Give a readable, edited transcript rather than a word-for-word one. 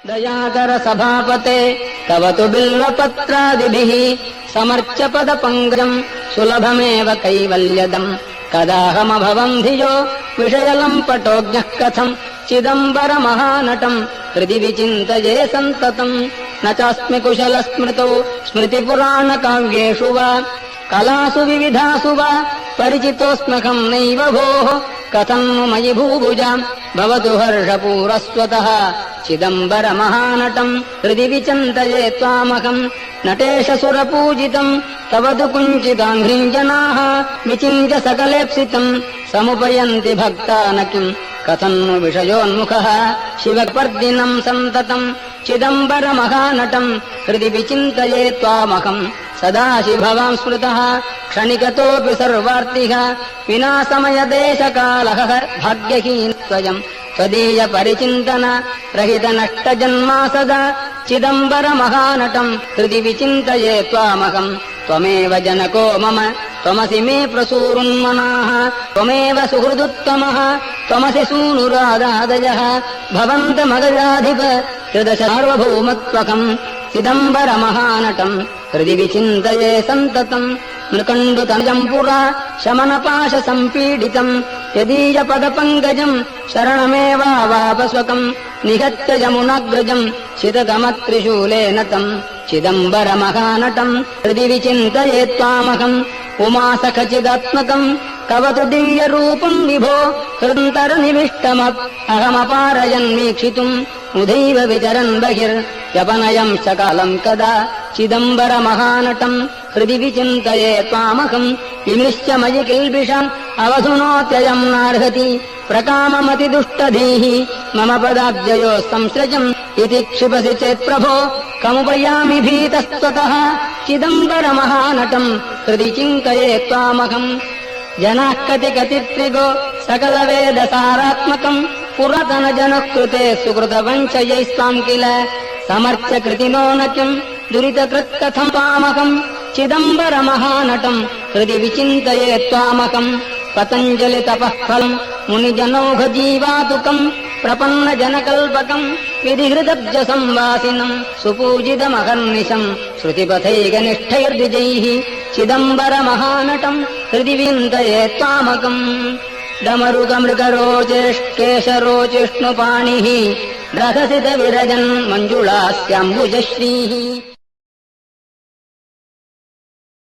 दयाकर सभापते तव तु बिल्वपत्रादिभिः समर्च्य पदपङ्कजम् सुलभमेव कैवल्यदम् कदाहमभवम् धियो विषयलम्पटोऽज्ञः कथम् चिदम्बरमहानटम् हृदि विचिन्तये सन्ततम् न चास्मि कुशलस्मृतौ स्मृतिपुराणकाव्येषु वा कलासु विविधासु वा परिचितोऽस्म्यहम् नैव भोः कथम् नु मयि भूभुजाम् भवतु हर्षपूरस्वतः चिदम्बरमहानटम् हृदि विचिन्तये त्वामहम् नटेश सुरपूजितम् तव तु कुञ्चिदाङ्घ्रिम् जनाः विचिन्त्य सकलेप्सितम् समुपयन्ति भक्ता न किम् कथम् नु विषयोन्मुखः शिवपर्दिनम् सन्ततम् चिदम्बरमहानटम् हृदि विचिन्तये त्वामहम् सदा शिभवाम् स्मृतः क्षणिकतोऽपि सर्वार्तिः विना समयदेशकालः भाग्यहीनत्वयम् त्वदीय परिचिन्तन रहित नष्टजन्मा सदा चिदम्बरमहानटम् हृदि विचिन्तये त्वामहम् त्वमेव जनको मम त्वमसि मे प्रसूरुन्मनाः त्वमेव सुहृदुत्तमः त्वमसि सूनुरादादयः भवन्तमगजाधिप त्रिदशार्वभौमत्वकम् चिदम्बरमहानटम् हृदि विचिन्तये सन्ततम् मृकण्डुतनजम् पुरा शमनपाशसम्पीडितम् यदीयपदपङ्कजम् शरणमेवावापस्वकम् निहत्य यमुनाग्रजम् शितगमत्रिशूलेन तम् चिदम्बरमहानटम् हृदि विचिन्तये त्वामहम् उमासखचिदात्मकम् तव तु दिव्यरूपम् विभो हृदन्तरनिविष्टमप् अहमपारयन्वीक्षितुम् उदैव विचरन् बहिर्यपनयम् कालम् कदा चिदम्बरमहानटम् हृदि विचिन्तये त्वामहम् विमृश्य मयि किल्बिषम् अवधुनोत्ययम् नार्हति प्रकाममतिदुष्टधीः मम पदाब्जयोः संश्रजम् इति क्षिपसि चेत्प्रभो कमुपयामि भीतस्त्वतः चिदम्बरमहानटम् हृदि चिन्तये त्वामहम् जनाः कतिकतित्रिगो सकलवेदसारात्मकम् पुरातनजनः कृते सुकृतवञ्चयैस्त्वाम् किल समर्च्य कृतिनो न किम् दुरितकृत्कथम् त्वामहम् चिदम्बरमहानटम् हृदि विचिन्तये त्वामहम् पतञ्जलितपःफलम् मुनिजनौघजीवातुकम् प्रपन्नजनकल्पकम् विधिहृदब्जसंवासिनम् सुपूजितमहर्निशम् श्रुतिपथैकनिष्ठैर्द्विजैः चिदम्बरमहानटम् हृदि विचिन्तये त्वामहम् डमरुकमृगरोचेष्केशरोचिष्णुपाणिः रथसितविरजन् मञ्जुळास्याम्बुजश्रीः